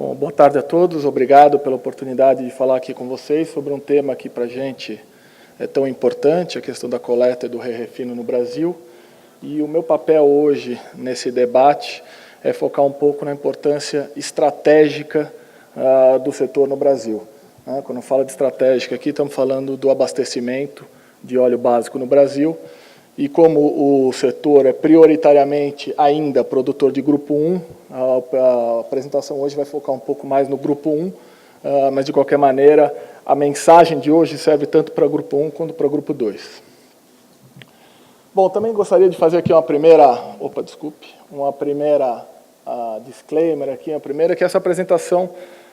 Bom, boa tarde a todos, obrigado pela oportunidade de falar aqui com vocês sobre um tema que para a gente é tão importante, a questão da coleta e do re-refino no Brasil. E o meu papel hoje nesse debate é focar um pouco na importância estratégica do setor no Brasil. Quando eu falo de estratégica aqui, estamos falando do abastecimento de óleo básico no Brasil, e como o setor é prioritariamente ainda produtor de grupo 1, a apresentação hoje vai focar um pouco mais no grupo 1, mas de qualquer maneira a mensagem de hoje serve tanto para o grupo 1 quanto para o grupo 2. Bom, também gostaria de fazer aqui uma primeira disclaimer aqui, a primeira que essa apresentação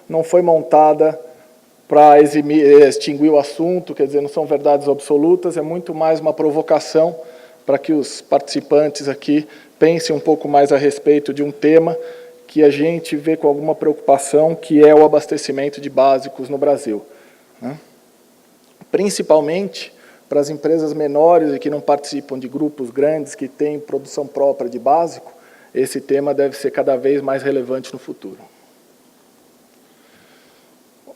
não foi montada para extinguir o assunto, quer dizer, não são verdades absolutas, é muito mais uma provocação para que os participantes aqui pensem um pouco mais a respeito de um tema que a gente vê com alguma preocupação, que é o abastecimento de básicos no Brasil. Principalmente para as empresas menores e que não participam de grupos grandes, que têm produção própria de básico, esse tema deve ser cada vez mais relevante no futuro.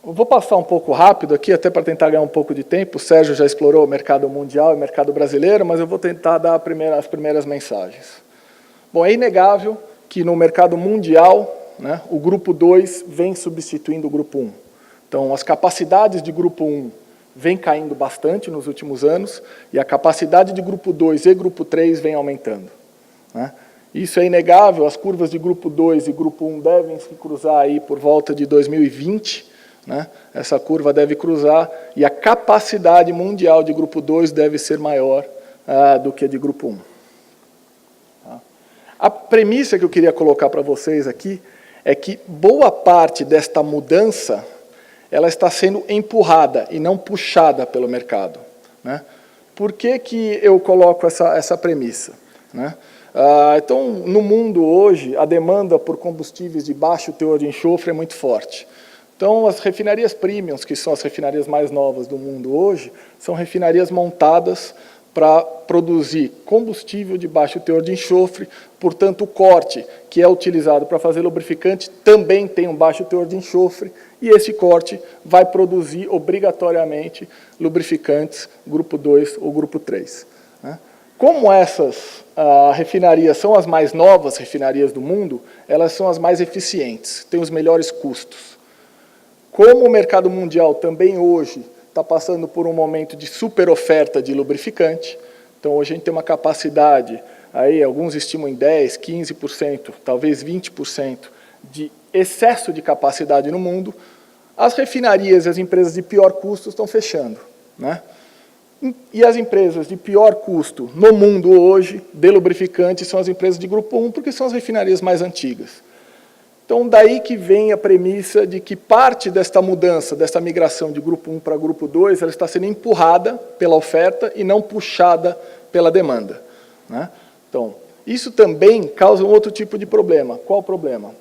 Eu vou passar um pouco rápido aqui, até para tentar ganhar um pouco de tempo. O Sérgio já explorou o mercado mundial e o mercado brasileiro, mas eu vou tentar dar as primeiras mensagens. Bom, é inegável que no mercado mundial, o grupo 2 vem substituindo o grupo 1. Então, as capacidades de grupo 1 vem caindo bastante nos últimos anos, e a capacidade de grupo 2 e grupo 3 vem aumentando. Isso é inegável, as curvas de grupo 2 e grupo 1 devem se cruzar aí por volta de 2020, essa curva deve cruzar, e a capacidade mundial de grupo 2 deve ser maior do que a de grupo 1. A premissa que eu queria colocar para vocês aqui é que boa parte desta mudança ela está sendo empurrada e não puxada pelo mercado. Por que eu coloco essa premissa? Então, no mundo hoje, a demanda por combustíveis de baixo teor de enxofre é muito forte. Então, as refinarias premiums, que são as refinarias mais novas do mundo hoje, são refinarias montadas para produzir combustível de baixo teor de enxofre, portanto, o corte que é utilizado para fazer lubrificante também tem um baixo teor de enxofre, e esse corte vai produzir obrigatoriamente lubrificantes grupo 2 ou grupo 3. Como essas refinarias são as mais novas refinarias do mundo, elas são as mais eficientes, têm os melhores custos. Como o mercado mundial também hoje está passando por um momento de super oferta de lubrificante, então hoje a gente tem uma capacidade, aí alguns estimam em 10%, 15%, talvez 20% de excesso de capacidade no mundo, as refinarias e as empresas de pior custo estão fechando. E as empresas de pior custo no mundo hoje, de lubrificante, são as empresas de grupo 1, porque são as refinarias mais antigas. Então, daí que vem a premissa de que parte desta mudança, desta migração de grupo 1 para grupo 2, ela está sendo empurrada pela oferta e não puxada pela demanda. Então, isso também causa um outro tipo de problema. Qual o problema?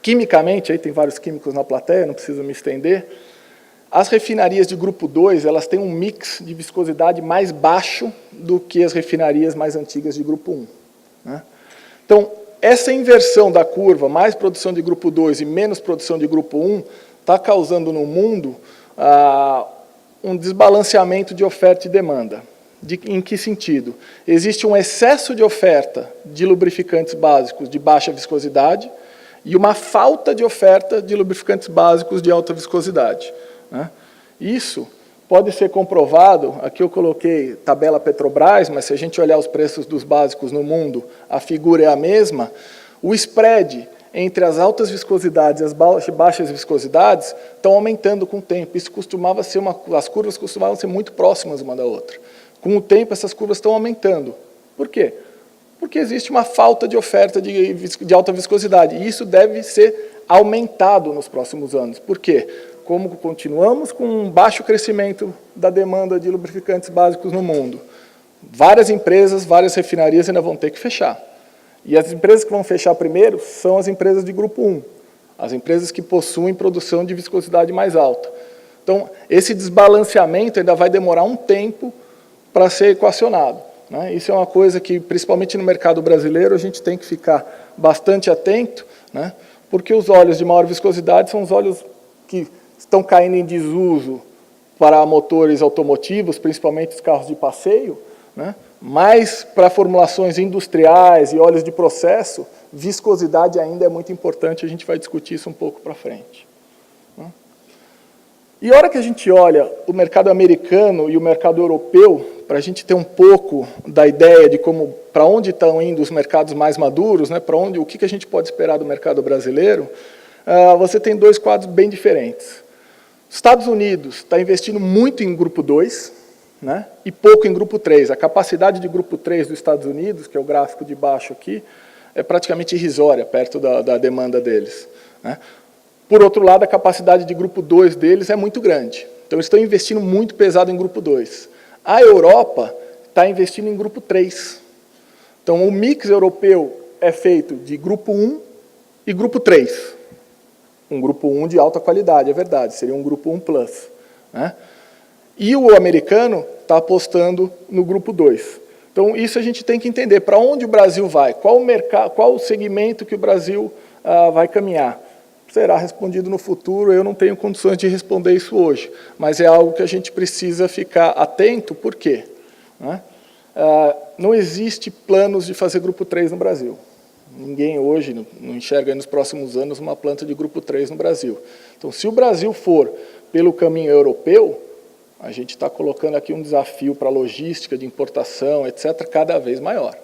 Quimicamente, aí tem vários químicos na plateia, não preciso me estender, as refinarias de grupo 2, elas têm um mix de viscosidade mais baixo do que as refinarias mais antigas de grupo 1. Então, essa inversão da curva, mais produção de grupo 2 e menos produção de grupo 1, está causando no mundo um desbalanceamento de oferta e demanda. Em que sentido? Existe um excesso de oferta de lubrificantes básicos de baixa viscosidade e uma falta de oferta de lubrificantes básicos de alta viscosidade. Isso pode ser comprovado, aqui eu coloquei tabela Petrobras, mas se a gente olhar os preços dos básicos no mundo, a figura é a mesma, o spread entre as altas viscosidades e as baixas viscosidades estão aumentando com o tempo. Isso costumava ser as curvas costumavam ser muito próximas uma da outra. Com o tempo, essas curvas estão aumentando. Por quê? Porque existe uma falta de oferta de alta viscosidade, e isso deve ser aumentado nos próximos anos. Por quê? Como continuamos com um baixo crescimento da demanda de lubrificantes básicos no mundo, várias empresas, várias refinarias ainda vão ter que fechar. E as empresas que vão fechar primeiro são as empresas de grupo 1, as empresas que possuem produção de viscosidade mais alta. Então, esse desbalanceamento ainda vai demorar um tempo para ser equacionado. Isso é uma coisa que, principalmente no mercado brasileiro, a gente tem que ficar bastante atento, porque os óleos de maior viscosidade são os óleos que estão caindo em desuso para motores automotivos, principalmente os carros de passeio, né? Mas para formulações industriais e óleos de processo, viscosidade ainda é muito importante, a gente vai discutir isso um pouco para frente. E a hora que a gente olha o mercado americano e o mercado europeu, para a gente ter um pouco da ideia de como, para onde estão indo os mercados mais maduros, né, para onde, o que a gente pode esperar do mercado brasileiro, você tem dois quadros bem diferentes. Estados Unidos está investindo muito em grupo 2, né, e pouco em grupo 3. A capacidade de grupo 3 dos Estados Unidos, que é o gráfico de baixo aqui, é praticamente irrisória, perto da demanda deles, né. Por outro lado, a capacidade de grupo 2 deles é muito grande. Então, eles estão investindo muito pesado em grupo 2. A Europa está investindo em grupo 3. Então, o mix europeu é feito de grupo 1 e grupo 3. Um grupo 1 de alta qualidade, é verdade, seria um grupo 1+. Né? E o americano está apostando no grupo 2. Então, isso a gente tem que entender, para onde o Brasil vai, qual o mercado, qual o segmento que o Brasil vai caminhar. Será respondido no futuro, eu não tenho condições de responder isso hoje, mas é algo que a gente precisa ficar atento, por quê? Não existe planos de fazer grupo 3 no Brasil. Ninguém hoje não enxerga nos próximos anos uma planta de grupo 3 no Brasil. Então, se o Brasil for pelo caminho europeu, a gente está colocando aqui um desafio para a logística, de importação, etc., cada vez maior.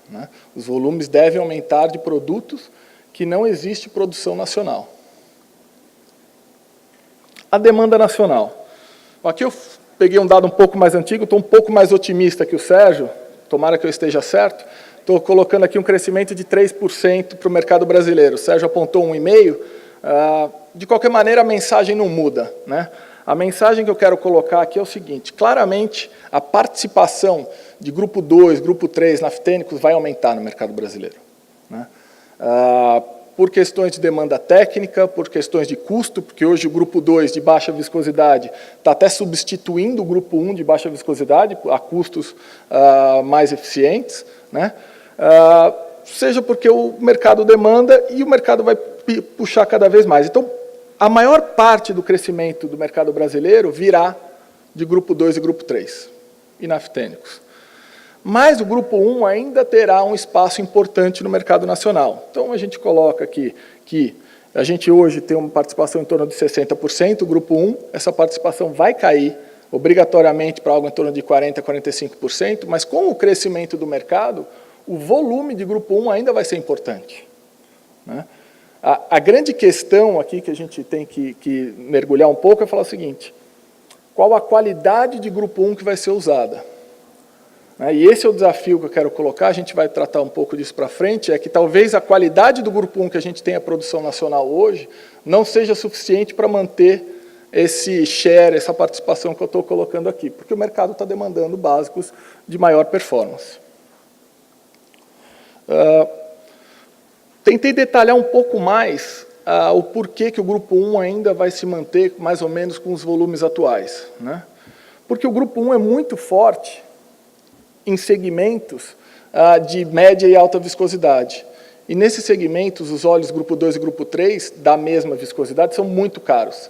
Né? Os volumes devem aumentar de produtos que não existe produção nacional. A demanda nacional. Aqui eu peguei um dado um pouco mais antigo, estou um pouco mais otimista que o Sérgio, tomara que eu esteja certo, estou colocando aqui um crescimento de 3% para o mercado brasileiro. O Sérgio apontou 1,5%, de qualquer maneira a mensagem não muda, né? A mensagem que eu quero colocar aqui é o seguinte, claramente a participação de grupo 2, grupo 3 naftênicos vai aumentar no mercado brasileiro, né? Por questões de demanda técnica, por questões de custo, porque hoje o grupo 2 de baixa viscosidade está até substituindo o grupo 1 de baixa viscosidade a custos mais eficientes, né? Seja porque o mercado demanda e o mercado vai puxar cada vez mais. Então, a maior parte do crescimento do mercado brasileiro virá de grupo 2 e grupo 3, e naftênicos. Mas o grupo 1 ainda terá um espaço importante no mercado nacional. Então, a gente coloca aqui que a gente hoje tem uma participação em torno de 60%, o grupo 1, essa participação vai cair obrigatoriamente para algo em torno de 40% a 45%, mas com o crescimento do mercado, o volume de grupo 1 ainda vai ser importante, né? A grande questão aqui que a gente tem que mergulhar um pouco é falar o seguinte, qual a qualidade de grupo 1 que vai ser usada? E esse é o desafio que eu quero colocar, a gente vai tratar um pouco disso para frente, é que talvez a qualidade do grupo 1 que a gente tem a produção nacional hoje não seja suficiente para manter esse share, essa participação que eu estou colocando aqui, porque o mercado está demandando básicos de maior performance. Tentei detalhar um pouco mais o porquê que o grupo 1 ainda vai se manter mais ou menos com os volumes atuais, né? Porque o grupo 1 é muito forte em segmentos de média e alta viscosidade. E nesses segmentos, os óleos grupo 2 e grupo 3, da mesma viscosidade, são muito caros.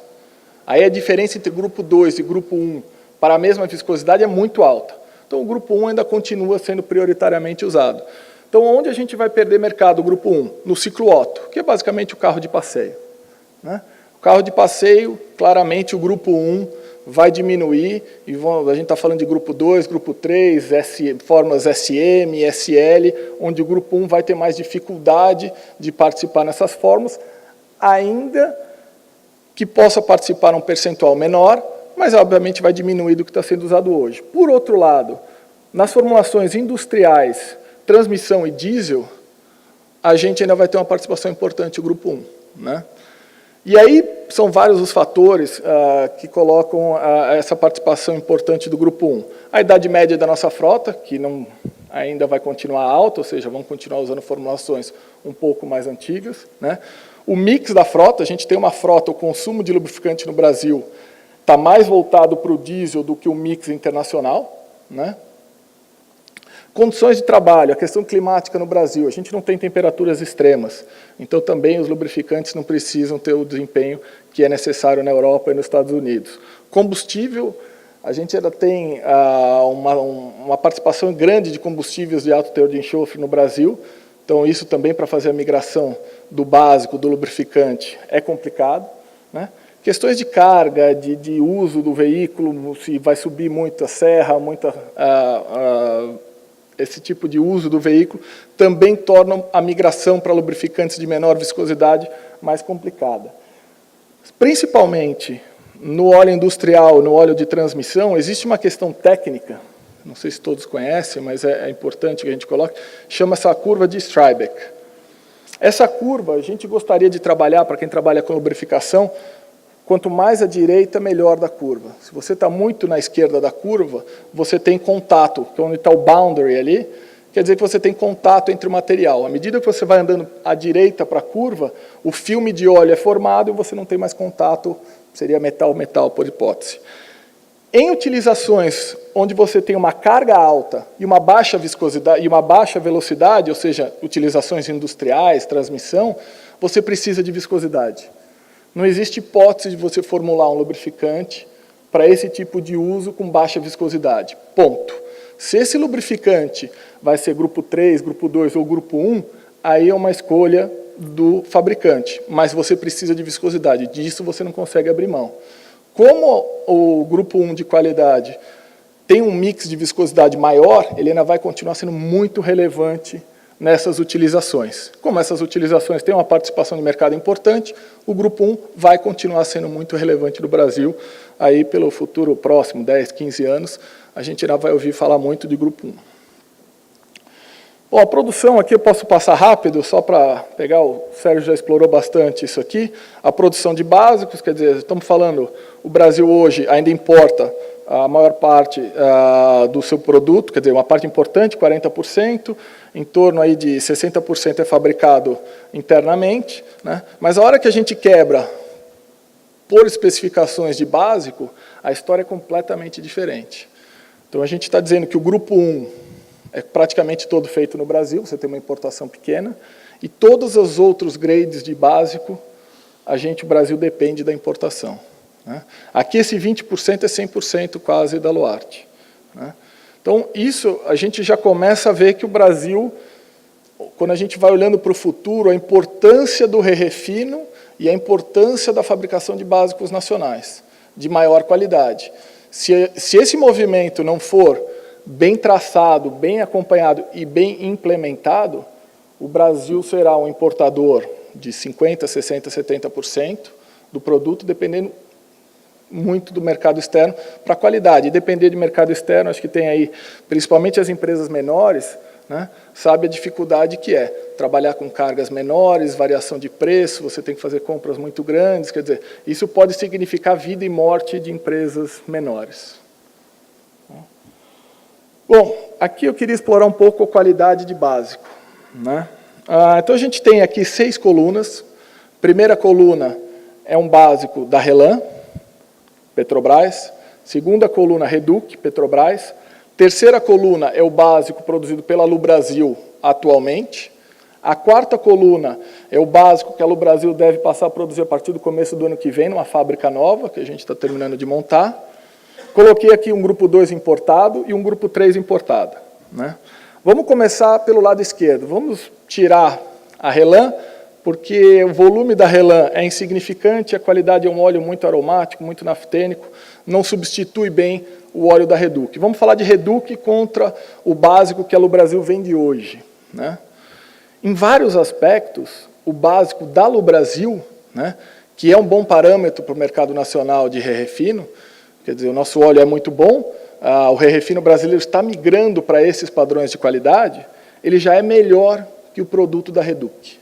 Aí a diferença entre grupo 2 e grupo 1 para a mesma viscosidade é muito alta. Então o grupo 1 ainda continua sendo prioritariamente usado. Então onde a gente vai perder mercado, grupo 1? No ciclo Otto, que é basicamente o carro de passeio, né? O carro de passeio, claramente o grupo 1 vai diminuir, e a gente está falando de grupo 2, grupo 3, formas SM, SL, onde o grupo 1 vai ter mais dificuldade de participar nessas formas, ainda que possa participar um percentual menor, mas obviamente vai diminuir do que está sendo usado hoje. Por outro lado, nas formulações industriais, transmissão e diesel, a gente ainda vai ter uma participação importante do grupo 1, né? E aí são vários os fatores que colocam essa participação importante do grupo 1. A idade média da nossa frota, que não, ainda vai continuar alta, ou seja, vamos continuar usando formulações um pouco mais antigas, né? O mix da frota, a gente tem uma frota, o consumo de lubrificante no Brasil está mais voltado para o diesel do que o mix internacional, né? Condições de trabalho, a questão climática no Brasil, a gente não tem temperaturas extremas, então também os lubrificantes não precisam ter o desempenho que é necessário na Europa e nos Estados Unidos. Combustível, a gente ainda tem uma participação grande de combustíveis de alto teor de enxofre no Brasil, então isso também para fazer a migração do básico, do lubrificante, é complicado, né? Questões de carga, de uso do veículo, se vai subir muito a serra, esse tipo de uso do veículo, também tornam a migração para lubrificantes de menor viscosidade mais complicada. Principalmente no óleo industrial, no óleo de transmissão, existe uma questão técnica, não sei se todos conhecem, mas é importante que a gente coloque, chama-se a curva de Strybeck. Essa curva, a gente gostaria de trabalhar, para quem trabalha com lubrificação, quanto mais à direita, melhor da curva. Se você está muito na esquerda da curva, você tem contato, que é onde está o boundary ali, quer dizer que você tem contato entre o material. À medida que você vai andando à direita para a curva, o filme de óleo é formado e você não tem mais contato, seria metal-metal, por hipótese. Em utilizações onde você tem uma carga alta e uma baixa viscosidade e uma baixa velocidade, ou seja, utilizações industriais, transmissão, você precisa de viscosidade. Não existe hipótese de você formular um lubrificante para esse tipo de uso com baixa viscosidade. Ponto. Se esse lubrificante vai ser grupo 3, grupo 2 ou grupo 1, aí é uma escolha do fabricante, mas você precisa de viscosidade, disso você não consegue abrir mão. Como o grupo 1 de qualidade tem um mix de viscosidade maior, ele ainda vai continuar sendo muito relevante nessas utilizações. Como essas utilizações têm uma participação de mercado importante, o grupo 1 vai continuar sendo muito relevante no Brasil, aí pelo futuro próximo, 10, 15 anos, a gente ainda vai ouvir falar muito de grupo 1. Bom, a produção aqui eu posso passar rápido, só para pegar, o Sérgio já explorou bastante isso aqui, a produção de básicos, quer dizer, estamos falando, o Brasil hoje ainda importa a maior parte do seu produto, quer dizer, uma parte importante, 40%, em torno aí de 60% é fabricado internamente, né? Mas a hora que a gente quebra por especificações de básico, a história é completamente diferente. Então a gente está dizendo que o grupo 1 é praticamente todo feito no Brasil, você tem uma importação pequena, e todos os outros grades de básico, o Brasil depende da importação, né? Aqui esse 20% é 100% quase da Luarte, né? Então isso a gente já começa a ver que o Brasil, quando a gente vai olhando para o futuro, a importância do re-refino e a importância da fabricação de básicos nacionais, de maior qualidade. Se esse movimento não for bem traçado, bem acompanhado e bem implementado, o Brasil será um importador de 50%, 60%, 70% do produto, dependendo muito do mercado externo para a qualidade. E depender de mercado externo, acho que tem aí, principalmente as empresas menores, né, sabe a dificuldade que é trabalhar com cargas menores, variação de preço, você tem que fazer compras muito grandes, quer dizer, isso pode significar vida e morte de empresas menores. Bom, aqui eu queria explorar um pouco a qualidade de básico, né? Então a gente tem aqui 6 colunas. Primeira coluna é um básico da Relan, Petrobras. Segunda coluna, Reduc, Petrobras. Terceira coluna é o básico produzido pela Lubrasil atualmente. A quarta coluna é o básico que a Lubrasil deve passar a produzir a partir do começo do ano que vem, numa fábrica nova, que a gente está terminando de montar. Coloquei aqui um grupo 2 importado e um grupo 3 importado, né? Vamos começar pelo lado esquerdo. Vamos tirar a Relan, porque o volume da Relan é insignificante, a qualidade é um óleo muito aromático, muito naftênico, não substitui bem o óleo da Reduc. Vamos falar de Reduc contra o básico que a Lubrasil vende hoje, né? Em vários aspectos, o básico da Lubrasil, né, que é um bom parâmetro para o mercado nacional de re-refino, quer dizer, o nosso óleo é muito bom, o re-refino brasileiro está migrando para esses padrões de qualidade, ele já é melhor que o produto da Reduc,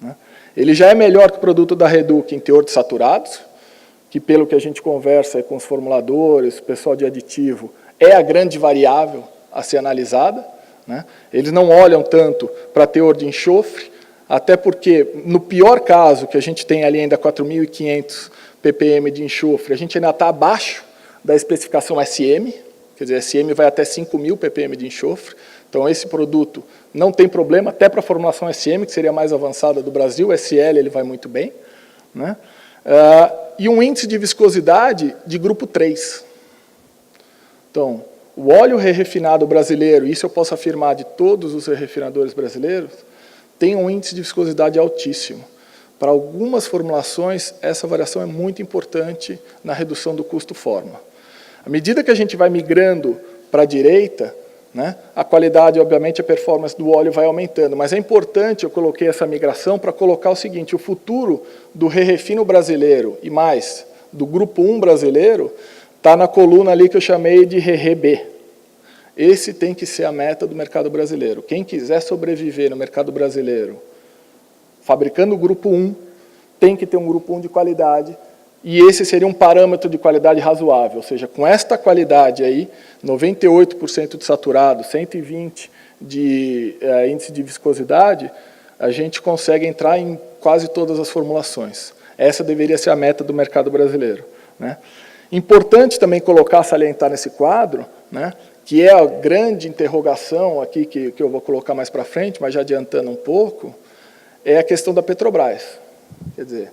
né? Ele já é melhor que o produto da Reduc em teor de saturados, que pelo que a gente conversa com os formuladores, o pessoal de aditivo, é a grande variável a ser analisada, né? Eles não olham tanto para teor de enxofre, até porque, no pior caso, que a gente tem ali ainda 4.500 ppm de enxofre, a gente ainda está abaixo da especificação SM, quer dizer, SM vai até 5.000 ppm de enxofre, então esse produto não tem problema, até para a formulação SM, que seria a mais avançada do Brasil, SL ele vai muito bem, né? E um índice de viscosidade de grupo 3. Então, o óleo refinado brasileiro, isso eu posso afirmar de todos os refinadores brasileiros, tem um índice de viscosidade altíssimo. Para algumas formulações, essa variação é muito importante na redução do custo forma. À medida que a gente vai migrando para a direita, né, a qualidade, obviamente, a performance do óleo vai aumentando, mas é importante, eu coloquei essa migração para colocar o seguinte, o futuro do refino brasileiro e mais do grupo 1 brasileiro está na coluna ali que eu chamei de REB. Esse tem que ser a meta do mercado brasileiro. Quem quiser sobreviver no mercado brasileiro, fabricando o grupo 1, tem que ter um grupo 1 de qualidade, e esse seria um parâmetro de qualidade razoável, ou seja, com esta qualidade aí, 98% de saturado, 120 de índice de viscosidade, a gente consegue entrar em quase todas as formulações. Essa deveria ser a meta do mercado brasileiro, né? Importante também colocar, salientar nesse quadro, né, que é a grande interrogação aqui, que eu vou colocar mais para frente, mas já adiantando um pouco, é a questão da Petrobras. Quer dizer,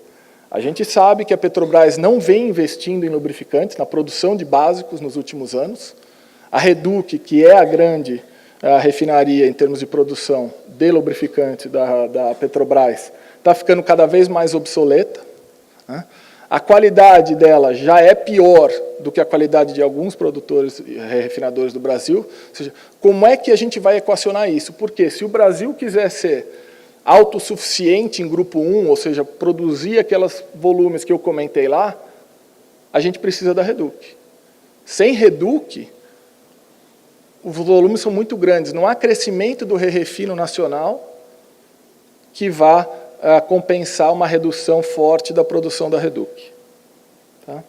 a gente sabe que a Petrobras não vem investindo em lubrificantes, na produção de básicos nos últimos anos. A Reduc, que é a grande refinaria em termos de produção de lubrificante da Petrobras, está ficando cada vez mais obsoleta, né? A qualidade dela já é pior do que a qualidade de alguns produtores e refinadores do Brasil. Ou seja, como é que a gente vai equacionar isso? Porque se o Brasil quiser ser autossuficiente em grupo 1, ou seja, produzir aqueles volumes que eu comentei lá, a gente precisa da Reduc. Sem Reduc, os volumes são muito grandes, não há crescimento do refino nacional que vá compensar uma redução forte da produção da Reduc. Tá?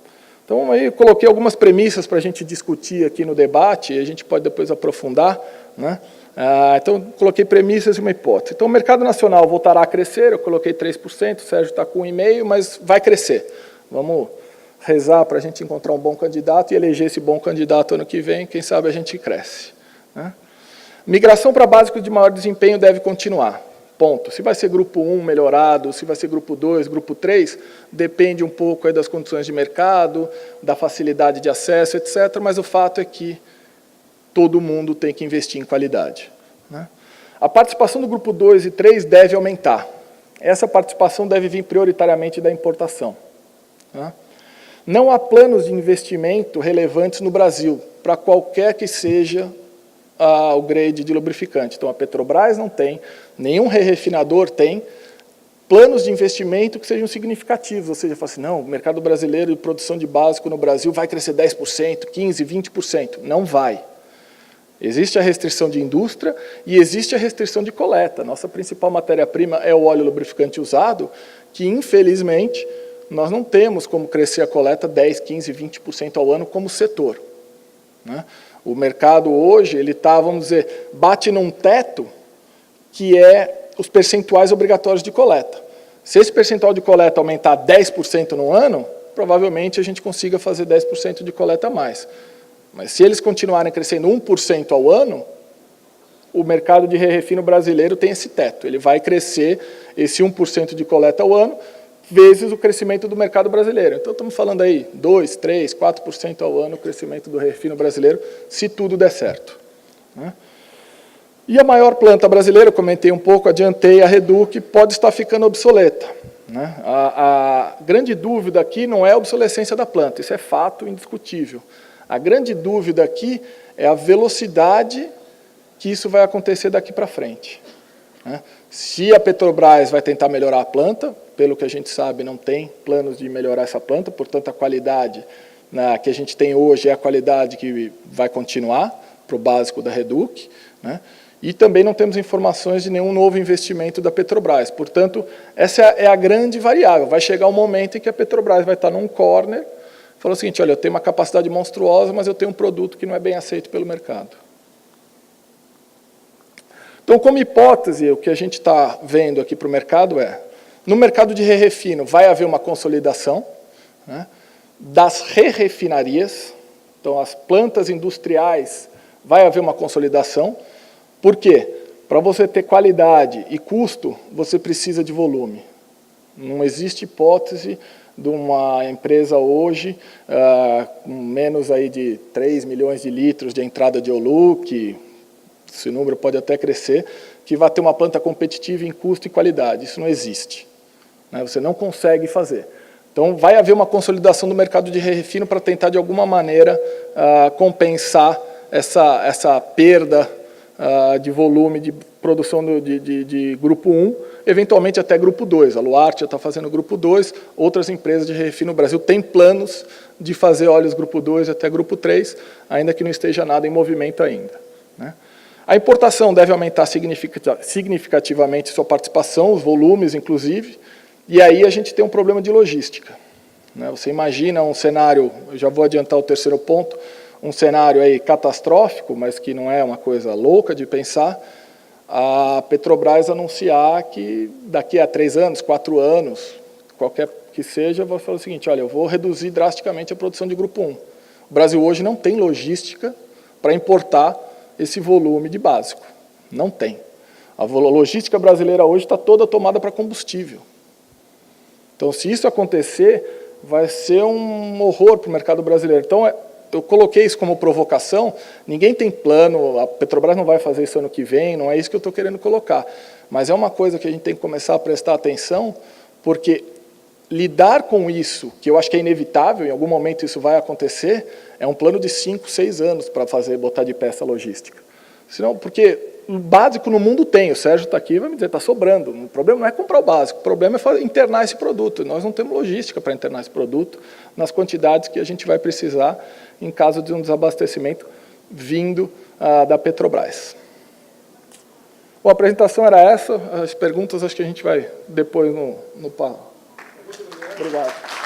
Então, aí eu coloquei algumas premissas para a gente discutir aqui no debate, e a gente pode depois aprofundar, né? Então, coloquei premissas e uma hipótese. Então, o mercado nacional voltará a crescer, eu coloquei 3%, o Sérgio está com 1,5%, mas vai crescer. Vamos rezar para a gente encontrar um bom candidato e eleger esse bom candidato ano que vem, quem sabe a gente cresce, né? Migração para básicos de maior desempenho deve continuar. Ponto. Se vai ser grupo 1 melhorado, se vai ser grupo 2, grupo 3, depende um pouco aí das condições de mercado, da facilidade de acesso, etc., mas o fato é que todo mundo tem que investir em qualidade, né? A participação do grupo 2 e 3 deve aumentar. Essa participação deve vir prioritariamente da importação, né? Não há planos de investimento relevantes no Brasil, para qualquer que seja o grade de lubrificante. Então, a Petrobras não tem, nenhum refinador tem planos de investimento que sejam significativos, ou seja, fala assim, não, o mercado brasileiro de produção de básico no Brasil vai crescer 10%, 15%, 20%. Não vai. Existe a restrição de indústria e existe a restrição de coleta. Nossa principal matéria-prima é o óleo lubrificante usado, que, infelizmente, nós não temos como crescer a coleta 10%, 15%, 20% ao ano como setor, né? O mercado hoje, ele está, vamos dizer, bate num teto que é os percentuais obrigatórios de coleta. Se esse percentual de coleta aumentar 10% no ano, provavelmente a gente consiga fazer 10% de coleta a mais. Mas se eles continuarem crescendo 1% ao ano, o mercado de refino brasileiro tem esse teto. Ele vai crescer esse 1% de coleta ao ano, vezes o crescimento do mercado brasileiro. Então, estamos falando aí 2%, 3%, 4% ao ano o crescimento do refino brasileiro, se tudo der certo, né? E a maior planta brasileira, eu comentei um pouco, adiantei, a Reduc, pode estar ficando obsoleta, né? A grande dúvida aqui não é a obsolescência da planta, isso é fato indiscutível. A grande dúvida aqui é a velocidade que isso vai acontecer daqui para frente, né? Se a Petrobras vai tentar melhorar a planta, pelo que a gente sabe, não tem planos de melhorar essa planta, portanto, a qualidade que a gente tem hoje é a qualidade que vai continuar para o básico da Reduc, né? E também não temos informações de nenhum novo investimento da Petrobras. Portanto, essa é a grande variável. Vai chegar um momento em que a Petrobras vai estar num corner, falando o seguinte, olha, eu tenho uma capacidade monstruosa, mas eu tenho um produto que não é bem aceito pelo mercado. Então, como hipótese, o que a gente está vendo aqui para o mercado é, no mercado de refino vai haver uma consolidação, né, das refinarias, Então, as plantas industriais, vai haver uma consolidação. Por quê? Para você ter qualidade e custo, você precisa de volume. Não existe hipótese de uma empresa hoje, com menos aí de 3 milhões de litros de entrada de Oluc, esse número pode até crescer, que vai ter uma planta competitiva em custo e qualidade. Isso não existe. Você não consegue fazer. Então, vai haver uma consolidação do mercado de refino para tentar, de alguma maneira, compensar essa perda de volume de produção de grupo 1, eventualmente até grupo 2. A Luarte já está fazendo grupo 2, outras empresas de refino no Brasil têm planos de fazer óleos grupo 2 até grupo 3, ainda que não esteja nada em movimento ainda. A importação deve aumentar significativamente sua participação, os volumes, inclusive, e aí a gente tem um problema de logística. Você imagina um cenário, eu já vou adiantar o terceiro ponto, um cenário aí catastrófico, mas que não é uma coisa louca de pensar, a Petrobras anunciar que daqui a 3 anos, 4 anos, qualquer que seja, vai falar o seguinte, olha, eu vou reduzir drasticamente a produção de grupo 1. O Brasil hoje não tem logística para importar esse volume de básico. Não tem. A logística brasileira hoje está toda tomada para combustível. Então, se isso acontecer, vai ser um horror para o mercado brasileiro. Então, eu coloquei isso como provocação, ninguém tem plano, a Petrobras não vai fazer isso ano que vem, não é isso que eu estou querendo colocar. Mas é uma coisa que a gente tem que começar a prestar atenção, porque lidar com isso, que eu acho que é inevitável, em algum momento isso vai acontecer, é um plano de 5, 6 anos para botar de pé essa logística. Senão, porque o básico no mundo tem, o Sérgio está aqui e vai me dizer, está sobrando. O problema não é comprar o básico, o problema é internar esse produto. Nós não temos logística para internar esse produto nas quantidades que a gente vai precisar em caso de um desabastecimento vindo da Petrobras. Bom, a apresentação era essa, as perguntas acho que a gente vai depois no Obrigado.